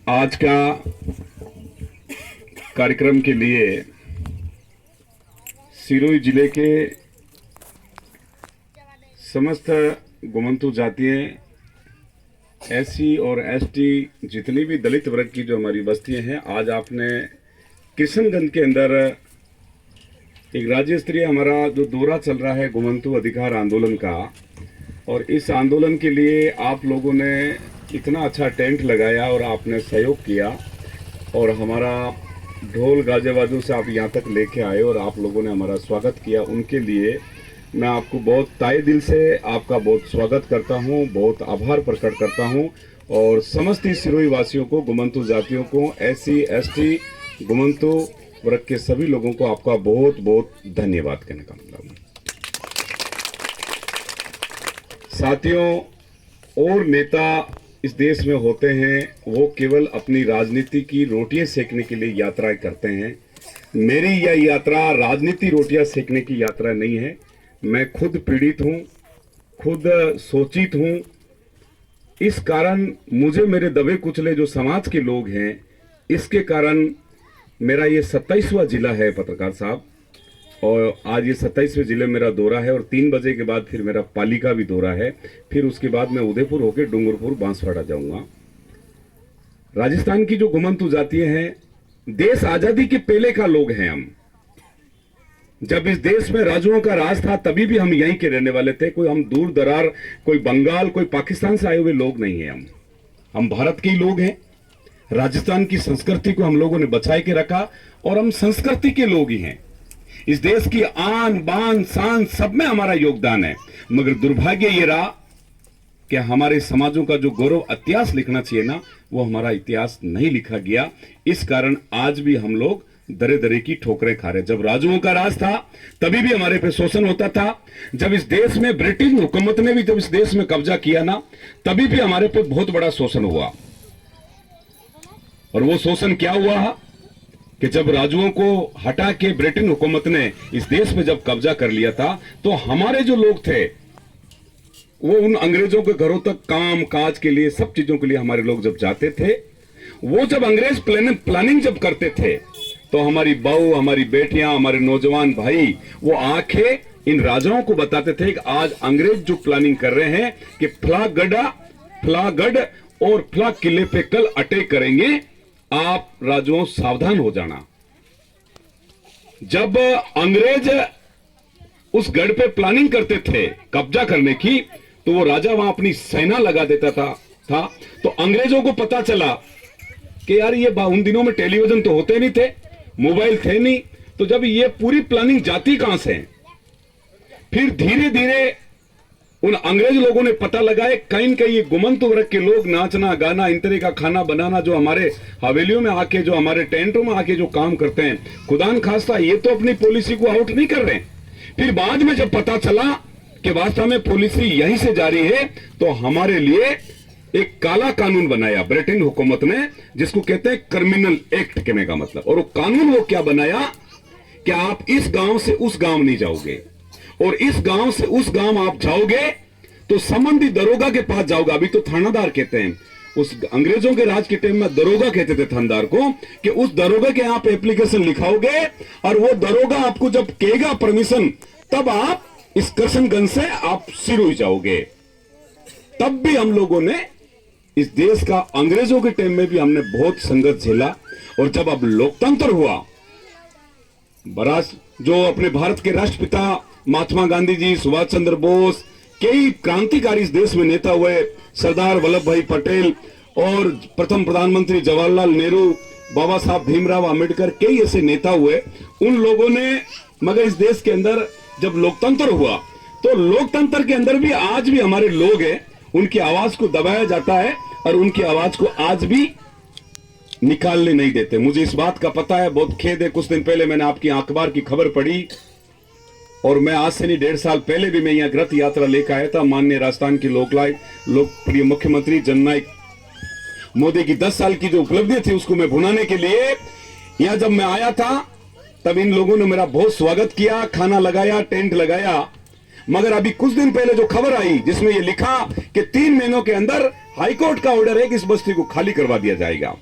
आज का कार्यक्रम के लिए सिरोही जिले के समस्त गुमंतु जातियां, एससी और एसटी जितनी भी दलित वर्ग की जो हमारी बस्तियां हैं, आज आपने किशनगंज के अंदर एक राज्य स्तरीय हमारा जो दौरा चल रहा है गुमंतु अधिकार आंदोलन का, और इस आंदोलन के लिए आप लोगों ने इतना अच्छा टेंट लगाया और आपने सहयोग किया और हमारा ढोल गाजे बाजू से आप यहाँ तक लेके आए और आप लोगों ने हमारा स्वागत किया। उनके लिए मैं आपको बहुत तहे दिल से आपका बहुत स्वागत करता हूँ, बहुत आभार प्रकट करता हूँ। और समस्त सिरोही वासियों को, गुमंतु जातियों को, एससी एसटी गुमंतु वर्ग के सभी लोगों को आपका बहुत बहुत धन्यवाद कहने का मतलब। साथियों, और नेता इस देश में होते हैं, वो केवल अपनी राजनीति की रोटियां सेकने के लिए यात्राएं करते हैं। मेरी यह यात्रा राजनीति रोटियां सेकने की यात्रा नहीं है। मैं खुद पीड़ित हूं, खुद शोषित हूं। इस कारण मुझे मेरे दबे कुचले जो समाज के लोग हैं, इसके कारण मेरा ये 27वां जिला है पत्रकार साहब, और आज ये 27वें जिले मेरा दौरा है और 3 बजे के बाद फिर मेरा पाली का भी दौरा है। फिर उसके बाद मैं उदयपुर होकर डूंगरपुर बांसवाड़ा जाऊंगा। राजस्थान की जो गुमंतु जातियां हैं, देश आजादी के पहले का लोग हैं हम। जब इस देश में राजुओं का राज था तभी भी हम यहीं के रहने वाले थे। कोई हम दूर दरार, कोई बंगाल, कोई पाकिस्तान से आए हुए लोग नहीं हैं। हम भारत के ही लोग हैं। राजस्थान की संस्कृति को हम लोगों ने बचाए के रखा और हम संस्कृति के लोग ही हैं। इस देश की आन बान शान सब में हमारा योगदान है। मगर दुर्भाग्य ये रहा कि हमारे समाजों का जो गौरव इतिहास लिखना चाहिए ना, वो हमारा इतिहास नहीं लिखा गया। इस कारण आज भी हम लोग दरे दरे की ठोकरें खा रहे। जब राजुओं का राज था तभी भी हमारे पे शोषण होता था। जब इस देश में ब्रिटिश हुकूमत ने भी जब इस देश में कब्जा किया ना, तभी भी हमारे पे बहुत बड़ा शोषण हुआ। और वो शोषण क्या हुआ कि जब राजुओं को हटा के ब्रिटेन हुकूमत ने इस देश में जब कब्जा कर लिया था, तो हमारे जो लोग थे वो उन अंग्रेजों के घरों तक काम काज के लिए, सब चीजों के लिए हमारे लोग जब जाते थे, वो जब अंग्रेज प्लानिंग जब करते थे, तो हमारी बहू, हमारी बेटियां, हमारे नौजवान भाई वो आंखें इन राजाओं को बताते थे कि आज अंग्रेज जो प्लानिंग कर रहे हैं कि फलागढ़ और फला किले पे कल अटैक करेंगे, आप राजुओं सावधान हो जाना। जब अंग्रेज उस गढ़ पे प्लानिंग करते थे कब्जा करने की, तो वो राजा वहां अपनी सेना लगा देता था। तो अंग्रेजों को पता चला कि यार ये उन दिनों में टेलीविजन तो होते नहीं थे, मोबाइल थे नहीं, तो जब ये पूरी प्लानिंग जाती कहां से, फिर धीरे धीरे उन अंग्रेज लोगों ने पता लगाए कहीं न कहीं ये गुमंतु वर्ग के लोग नाचना गाना, इन तरह का खाना बनाना, जो हमारे हवेलियों में आके, जो हमारे टेंटों में आके जो काम करते हैं, खुदान खास्ता ये तो अपनी पॉलिसी को आउट नहीं कर रहे। फिर बाद में जब पता चला कि वास्तव में पॉलिसी यहीं से जारी है, तो हमारे लिए एक काला कानून बनाया ब्रिटेन हुकूमत ने, जिसको कहते हैं क्रिमिनल एक्ट कहने का मतलब। और वो कानून वो क्या बनाया कि आप इस गांव से उस गांव नहीं जाओगे, और इस गांव से उस गांव आप जाओगे तो संबंधित दरोगा के पास जाओगे। अभी तो थानादार कहते हैं, उस अंग्रेजों के राज के टाइम में दरोगा कहते थे थानेदार को, कि उस दरोगा के आप एप्लीकेशन लिखाओगे और वो दरोगा आपको जब कहेगा परमिशन, तब आप इस किशनगंज से आप सिरोही जाओगे। तब भी हम लोगों ने इस देश का, अंग्रेजों के टाइम में भी हमने बहुत संघर्ष झेला। और जब अब लोकतंत्र हुआ, जो अपने भारत के राष्ट्रपिता महात्मा गांधी जी, सुभाष चंद्र बोस, कई क्रांतिकारी इस देश में नेता हुए, सरदार वल्लभ भाई पटेल और प्रथम प्रधानमंत्री जवाहरलाल नेहरू, बाबा साहब भीमराव अंबेडकर, कई ऐसे नेता हुए उन लोगों ने। मगर इस देश के अंदर जब लोकतंत्र हुआ, तो लोकतंत्र के अंदर भी आज भी हमारे लोग हैं, उनकी आवाज को दबाया जाता है और उनकी आवाज को आज भी निकालने नहीं देते। मुझे इस बात का पता है, बहुत खेद है। कुछ दिन पहले मैंने आपकी अखबार की खबर पढ़ी, और मैं आज से नहीं 1.5 साल पहले भी मैं यहाँ रथ यात्रा लेकर आया था। माननीय राजस्थान की लोकप्रिय मुख्यमंत्री जननायक मोदी की 10 साल की जो उपलब्धि थी, उसको मैं भुनाने के लिए यहाँ जब मैं आया था, तब इन लोगों ने मेरा बहुत स्वागत किया, खाना लगाया, टेंट लगाया। मगर अभी कुछ दिन पहले जो खबर आई जिसमें यह लिखा कि 3 महीनों के अंदर हाईकोर्ट का ऑर्डर है कि इस बस्ती को खाली करवा दिया जाएगा।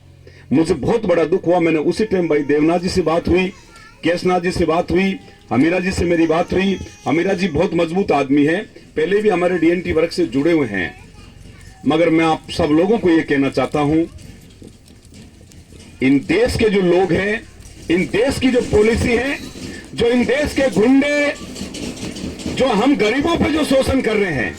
मुझे बहुत बड़ा दुख हुआ। मैंने उसी टाइम भाई देवनाथ जी से बात हुई, केशनाथ जी से बात हुई, हमीरा जी से मेरी बात हुई। हमीरा जी बहुत मजबूत आदमी है, पहले भी हमारे डीएनटी वर्ग से जुड़े हुए हैं। मगर मैं आप सब लोगों को यह कहना चाहता हूं, इन देश के जो लोग हैं, इन देश की जो पॉलिसी है, जो इन देश के गुंडे जो हम गरीबों पे जो शोषण कर रहे हैं,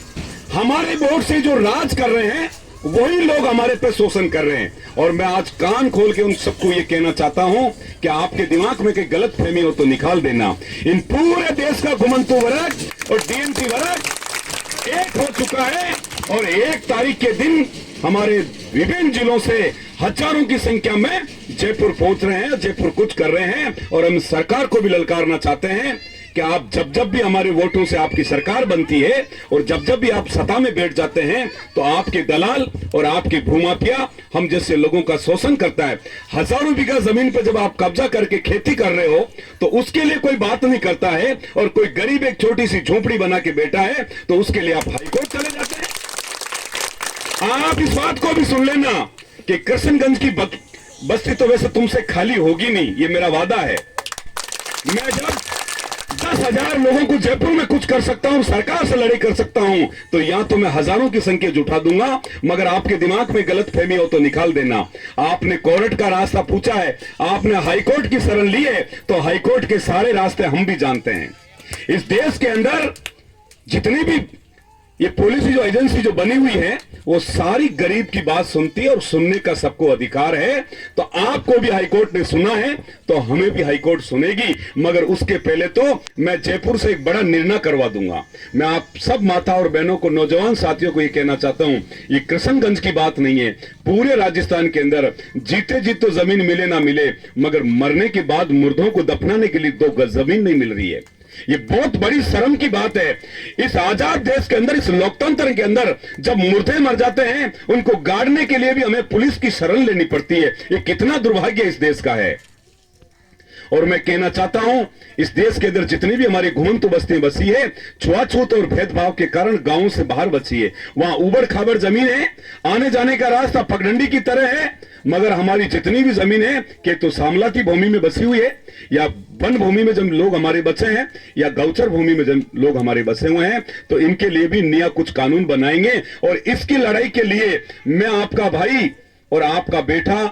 हमारे वोट से जो राज कर रहे हैं, वही लोग हमारे पे शोषण कर रहे हैं। और मैं आज कान खोल के उन सबको ये कहना चाहता हूं कि आपके दिमाग में कोई गलत फहमी हो तो निकाल देना। इन पूरे देश का घुमंतु वर्ग और डीएमसी वर्ग एक हो चुका है और 1 तारीख के दिन हमारे विभिन्न जिलों से हजारों की संख्या में जयपुर पहुंच रहे हैं, जयपुर कुछ कर रहे हैं। और हम सरकार को भी ललकारना चाहते हैं कि आप जब भी हमारे वोटों से आपकी सरकार बनती है और जब भी आप सत्ता में बैठ जाते हैं तो आपके दलाल और आपके भूमाफिया हम जैसे लोगों का शोषण करता है। हजारों बीघा जमीन पर जब आप कब्जा करके खेती कर रहे हो तो उसके लिए कोई बात नहीं करता है, और कोई गरीब एक छोटी सी झोपड़ी बना के बैठा है तो उसके लिए आप हाईकोर्ट चले जाते हैं। आप इस बात को भी सुन लेना कि कृष्णगंज की बस्ती तो वैसे तुमसे खाली होगी नहीं, ये मेरा वादा है। मैं जब 10,000 लोगों को जयपुर में कुछ कर सकता हूं, सरकार से लड़ाई कर सकता हूं, तो यहां तो मैं हजारों की संख्या जुटा दूंगा। मगर आपके दिमाग में गलत फहमी हो तो निकाल देना। आपने कोर्ट का रास्ता पूछा है, आपने हाईकोर्ट की शरण ली है, तो हाईकोर्ट के सारे रास्ते हम भी जानते हैं। इस देश के अंदर जितनी भी ये पुलिस जो एजेंसी जो बनी हुई है वो सारी गरीब की बात सुनती है और सुनने का सबको अधिकार है। तो आपको भी हाईकोर्ट ने सुना है तो हमें भी हाईकोर्ट सुनेगी। मगर उसके पहले तो मैं जयपुर से एक बड़ा निर्णय करवा दूंगा। मैं आप सब माता और बहनों को, नौजवान साथियों को ये कहना चाहता हूं, ये कृष्णगंज की बात नहीं है। पूरे राजस्थान के अंदर जीते जी तो जमीन मिले ना मिले, मगर मरने के बाद मुर्दों को दफनाने के लिए 2 गज जमीन नहीं मिल रही है। ये बहुत बड़ी शर्म की बात है। इस आजाद देश के अंदर, इस लोकतंत्र के अंदर जब मुर्दे मर जाते हैं उनको गाड़ने के लिए भी हमें पुलिस की शरण लेनी पड़ती है। ये कितना दुर्भाग्य इस देश का है। और मैं कहना चाहता हूं, इस देश के अंदर जितनी भी हमारी घुमंतु बस्ती बसी है, छुआछूत और भेदभाव के कारण गांवों से बाहर बची है। वहां उबड़ खाबड़ जमीन है, आने जाने का रास्ता पगडंडी की तरह है। मगर हमारी जितनी भी जमीन है कि तो सामलाती भूमि में बसी हुई है, या वन भूमि में जब लोग हमारे बसे हैं, या गौचर भूमि में जब लोग हमारे बसे हुए हैं, तो इनके लिए भी नया कुछ कानून बनाएंगे। और इसकी लड़ाई के लिए मैं आपका भाई और आपका बेटा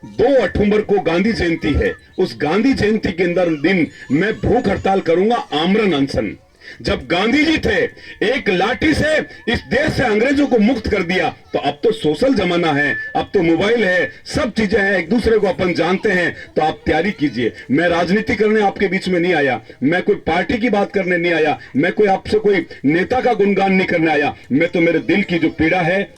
2 अक्टूबर को गांधी जयंती है, उस गांधी जयंती के अंदर दिन मैं भूख हड़ताल करूंगा, आमरण अनशन। जब गांधी जी थे, एक लाठी से इस देश से अंग्रेजों को मुक्त कर दिया, तो अब तो सोशल जमाना है, अब तो मोबाइल है, सब चीजें हैं, एक दूसरे को अपन जानते हैं। तो आप तैयारी कीजिए। मैं राजनीति करने आपके बीच में नहीं आया, मैं कोई पार्टी की बात करने नहीं आया, मैं कोई आपसे कोई नेता का गुणगान नहीं करने आया। मैं तो मेरे दिल की जो पीड़ा है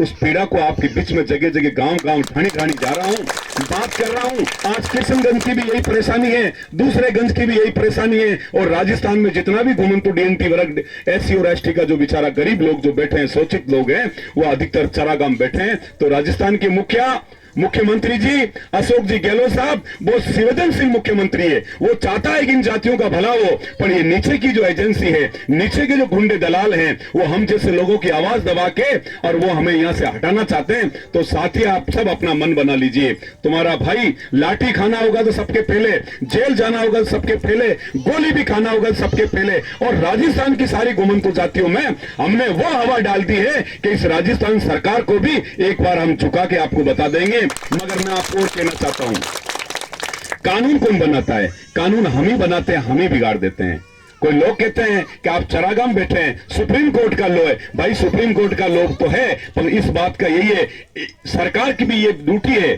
उस पीड़ा को आपके बीच में जगह जगह गांव गांव ठाणी ठाणी जा रहा हूं, बात कर रहा हूं। आज कृष्णगंज की भी यही परेशानी है, दूसरे गंज की भी यही परेशानी है। और राजस्थान में जितना भी घुमंतु डीएनटी वर्ग, एससी और एसटी का जो बेचारा गरीब लोग जो बैठे हैं, शोषित लोग हैं, वो अधिकतर चरागाम बैठे हैं। तो राजस्थान के मुख्यमंत्री जी अशोक जी गहलोत साहब वो संवेदनशील मुख्यमंत्री है। वो चाहता है कि इन जातियों का भला हो, पर ये नीचे की जो एजेंसी है, नीचे के जो गुंडे दलाल हैं, वो हम जैसे लोगों की आवाज दबा के और वो हमें यहां से हटाना चाहते हैं। तो साथी आप सब अपना मन बना लीजिए। तुम्हारा भाई लाठी खाना होगा तो सबके पहले, जेल जाना होगा तो सबके पहले, गोली भी खाना होगा तो सबके पहले। और राजस्थान की सारी घुमंतु जातियों में हमने वो हवा डाल दी है कि इस राजस्थान सरकार को भी एक बार हम झुका के आपको बता देंगे। मगर मैं आपको और कहना चाहता हूं, कानून कौन बनाता है? कानून हम ही बनाते हैं, हम ही बिगाड़ देते हैं। कोई लोग कहते हैं कि आप चरागाम बैठे हैं, सुप्रीम कोर्ट का लॉ है। भाई सुप्रीम कोर्ट का लॉ तो है, पर इस बात का यही है, सरकार की भी ये ड्यूटी है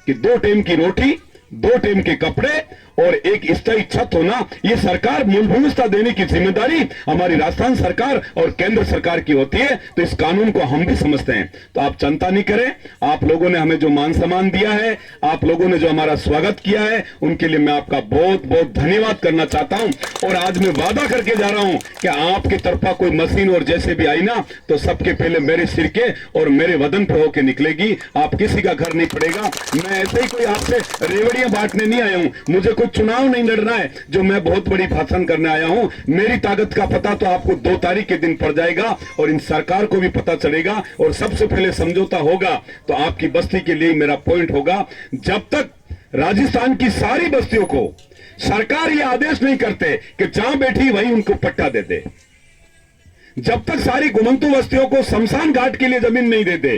कि 2 टाइम की रोटी, 2 टाइम के कपड़े और एक स्थायी छत होना, ये सरकार मूल व्यवस्था देने की जिम्मेदारी हमारी राजस्थान सरकार और केंद्र सरकार की होती है। तो इस कानून को हम भी समझते हैं। तो आप चिंता नहीं करें। आप लोगों ने हमें जो मान सम्मान दिया है, आप लोगों ने जो हमारा स्वागत किया है, उनके लिए मैं आपका बहुत बहुत धन्यवाद करना चाहता हूं। और आज मैं वादा करके जा रहा हूं कि आपकी तरफा कोई मशीन और जैसे भी आई ना, तो सबके पहले मेरे सिर के और मेरे वतन पे होके निकलेगी। आप किसी का घर नहीं पड़ेगा। मैं ऐसे ही कोई आपसे रेवड़ियां बांटने नहीं आया हूं, मुझे कोई चुनाव नहीं लड़ना है जो मैं बहुत बड़ी भाषण करने आया हूं। मेरी ताकत का पता तो आपको 2 तारीख के दिन पड़ जाएगा और इन सरकार को भी पता चलेगा और सबसे पहले समझौता होगा तो आपकी बस्ती के लिए मेरा पॉइंट होगा। जब तक राजस्थान की सारी बस्तियों को सरकार ये आदेश नहीं करते कि जहां बैठी वहीं उनको पट्टा दे दे, जब तक सारी घुमंतु बस्तियों को शमशान घाट के लिए जमीन नहीं दे दे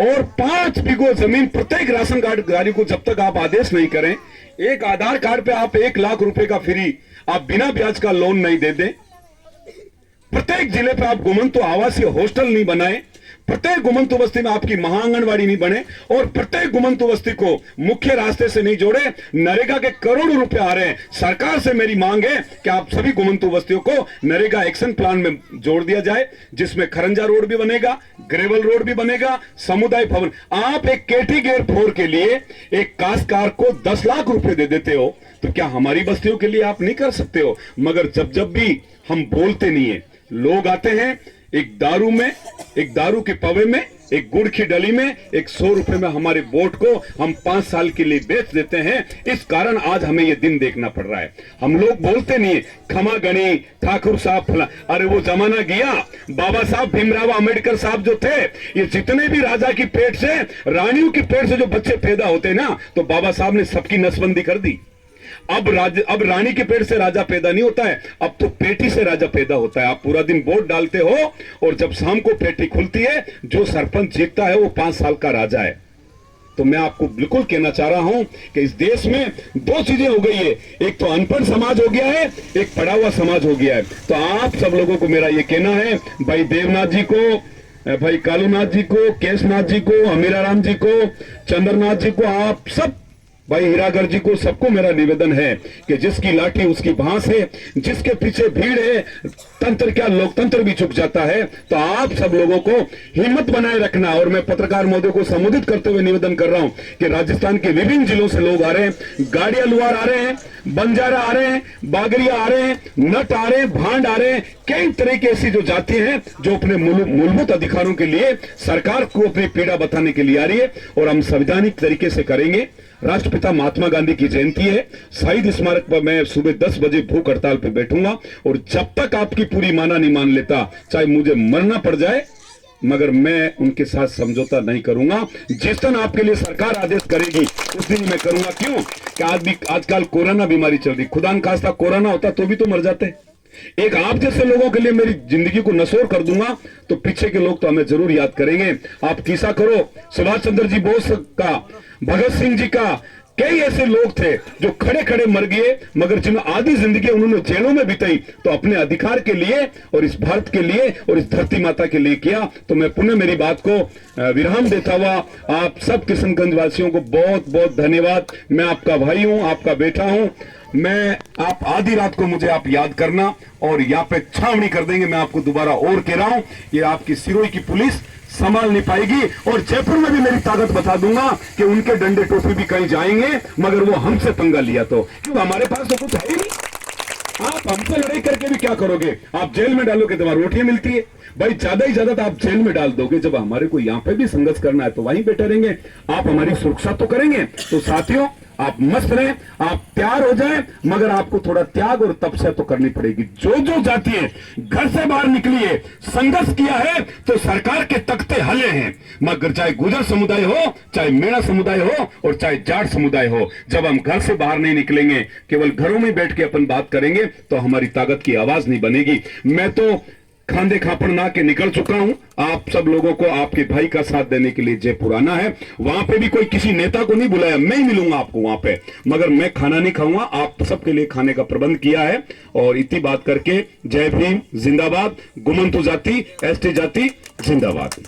और 5 बीघो जमीन प्रत्येक राशन कार्डधारी को जब तक आप आदेश नहीं करें, एक आधार कार्ड पे आप 1 लाख रुपए का फ्री आप बिना ब्याज का लोन नहीं दे दे, प्रत्येक जिले पे आप घुमंतु आवासीय हॉस्टल नहीं बनाए, प्रत्येक घुमंतु बस्ती में आपकी महाआंगनवाड़ी नहीं बने और प्रत्येक घुमंतु बस्ती को मुख्य रास्ते से नहीं जोड़े, नरेगा के करोड़ों रुपए आ रहे हैं। सरकार से मेरी मांग है कि आप सभी घुमंतु बस्तियों को नरेगा एक्शन प्लान में जोड़ दिया जाए, जिसमें खरंजा रोड भी बनेगा, ग्रेवल रोड भी बनेगा, समुदाय भवन। आप एक केटी गेयर 4 के लिए एक काश्तकार को 10 लाख रुपए दे देते हो तो क्या हमारी बस्तियों के लिए आप नहीं कर सकते हो? मगर जब भी हम बोलते नहीं है, लोग आते हैं एक दारू के पवे में, एक गुड़ की डली में, एक 100 रुपए में हमारे वोट को हम 5 साल के लिए बेच देते हैं। इस कारण आज हमें यह दिन देखना पड़ रहा है। हम लोग बोलते नहीं है खमा गणी ठाकुर साहब फला, अरे वो जमाना गया। बाबा साहब भीमराव अंबेडकर साहब जो थे, ये जितने भी राजा की पेट से, रानियों की पेट से जो बच्चे पैदा होते ना, तो बाबा साहब ने सबकी नसबंदी कर दी। अब रानी के पेट से राजा पैदा नहीं होता है, अब तो पेटी से राजा पैदा होता है। आप पूरा दिन वोट डालते हो और जब शाम को पेटी खुलती है, जो सरपंच जीतता है वो 5 साल का राजा है। तो मैं आपको बिल्कुल कहना चाह रहा हूं कि इस देश में 2 चीजें हो गई है, एक तो अनपढ़ समाज हो गया है, एक पढ़ा हुआ समाज हो गया है। तो आप सब लोगों को मेरा यह कहना है, भाई देवनाथ जी को, भाई कालूनाथ जी को, केशनाथ जी को, अमीराराम जी को, चंद्रनाथ जी को, आप सब भाई हीरागर जी को, सबको मेरा निवेदन है कि जिसकी लाठी उसकी भांस है, जिसके पीछे भीड़ है, तंत्र क्या लोकतंत्र भी झुक जाता है। तो आप सब लोगों को हिम्मत बनाए रखना। और मैं पत्रकार महोदय को संबोधित करते हुए निवेदन कर रहा हूं कि राजस्थान के विभिन्न जिलों से लोग आ रहे हैं, गाड़िया लुआर आ रहे हैं, बंजारा आ रहे हैं, बागरिया आ रहे हैं, नट आ रहे हैं, भांड आ रहे हैं, कई तरह की ऐसी जो जाति हैं जो अपने मूलभूत अधिकारों के लिए सरकार को अपनी पीड़ा बताने के लिए आ रही है और हम संवैधानिक तरीके से करेंगे। राष्ट्रपिता महात्मा गांधी की जयंती है, शहीद स्मारक पर मैं सुबह 10 बजे भूख हड़ताल पर बैठूंगा और जब तक आपकी पूरी माना नहीं मान लेता, चाहे मुझे मरना पड़ जाए, मगर मैं उनके साथ समझौता नहीं करूंगा। जिस दिन आपके लिए सरकार आदेश करेगी उस दिन मैं करूंगा। क्यों कि आजकल कोरोना बीमारी चल रही, खुदा न खास्ता कोरोना होता तो भी तो मर जाते। एक आप जैसे लोगों के लिए मेरी जिंदगी को नसोर कर दूंगा तो पीछे के लोग तो हमें जरूर याद करेंगे। आप किस्सा करो सुभाष चंद्र जी बोस का, भगत सिंह जी का, कई ऐसे लोग थे जो खड़े खड़े मर गए, मगर जिन्होंने आधी जिंदगी उन्होंने जेलों में बिताई तो अपने अधिकार के लिए और इस भारत के लिए और इस धरती माता के लिए किया। तो मैं पुनः मेरी बात को विराम देता हुआ आप सब किशनगंज वासियों को बहुत बहुत धन्यवाद। मैं आपका भाई हूं, आपका बेटा हूं। मैं आप आधी रात को मुझे आप याद करना और यहाँ पे छावनी कर देंगे। मैं आपको दोबारा और कह रहा हूं, ये आपकी सिरोही की पुलिस संभाल नहीं पाएगी और जयपुर में भी मेरी ताकत बता दूंगा कि उनके डंडे टोपी भी कहीं जाएंगे, मगर वो हमसे पंगा लिया तो, क्योंकि हमारे पास तो कुछ है ही नहीं। आप हमसे लड़ाई करके भी क्या करोगे? आप जेल में डालोगे तो वहां रोटियां मिलती है भाई, ज्यादा ही ज्यादा तो आप जेल में डाल दोगे। जब हमारे को यहाँ पे भी संघर्ष करना है तो वहीं बैठे रहेंगे। आप हमारी सुरक्षा तो करेंगे। तो साथियों, आप मस्त रहें, आप तैयार हो जाएं, मगर आपको थोड़ा त्याग और तपस्या तो करनी पड़ेगी। जो जो जाती है घर से बाहर निकली है, संघर्ष किया है तो सरकार के तख्ते हले हैं, मगर चाहे गुजर समुदाय हो, चाहे मेरा समुदाय हो और चाहे जाट समुदाय हो, जब हम घर से बाहर नहीं निकलेंगे, केवल घरों में बैठ के अपन बात करेंगे तो हमारी ताकत की आवाज नहीं बनेगी। मैं तो खांदे खापड़ ना के निकल चुका हूं। आप सब लोगों को आपके भाई का साथ देने के लिए जयपुर आना है। वहां पे भी कोई किसी नेता को नहीं बुलाया, मैं ही मिलूंगा आपको वहां पे, मगर मैं खाना नहीं खाऊंगा। आप सबके लिए खाने का प्रबंध किया है। और इतनी बात करके जय भीम जिंदाबाद, गुमंतु जाति, एसटी जाति जिंदाबाद।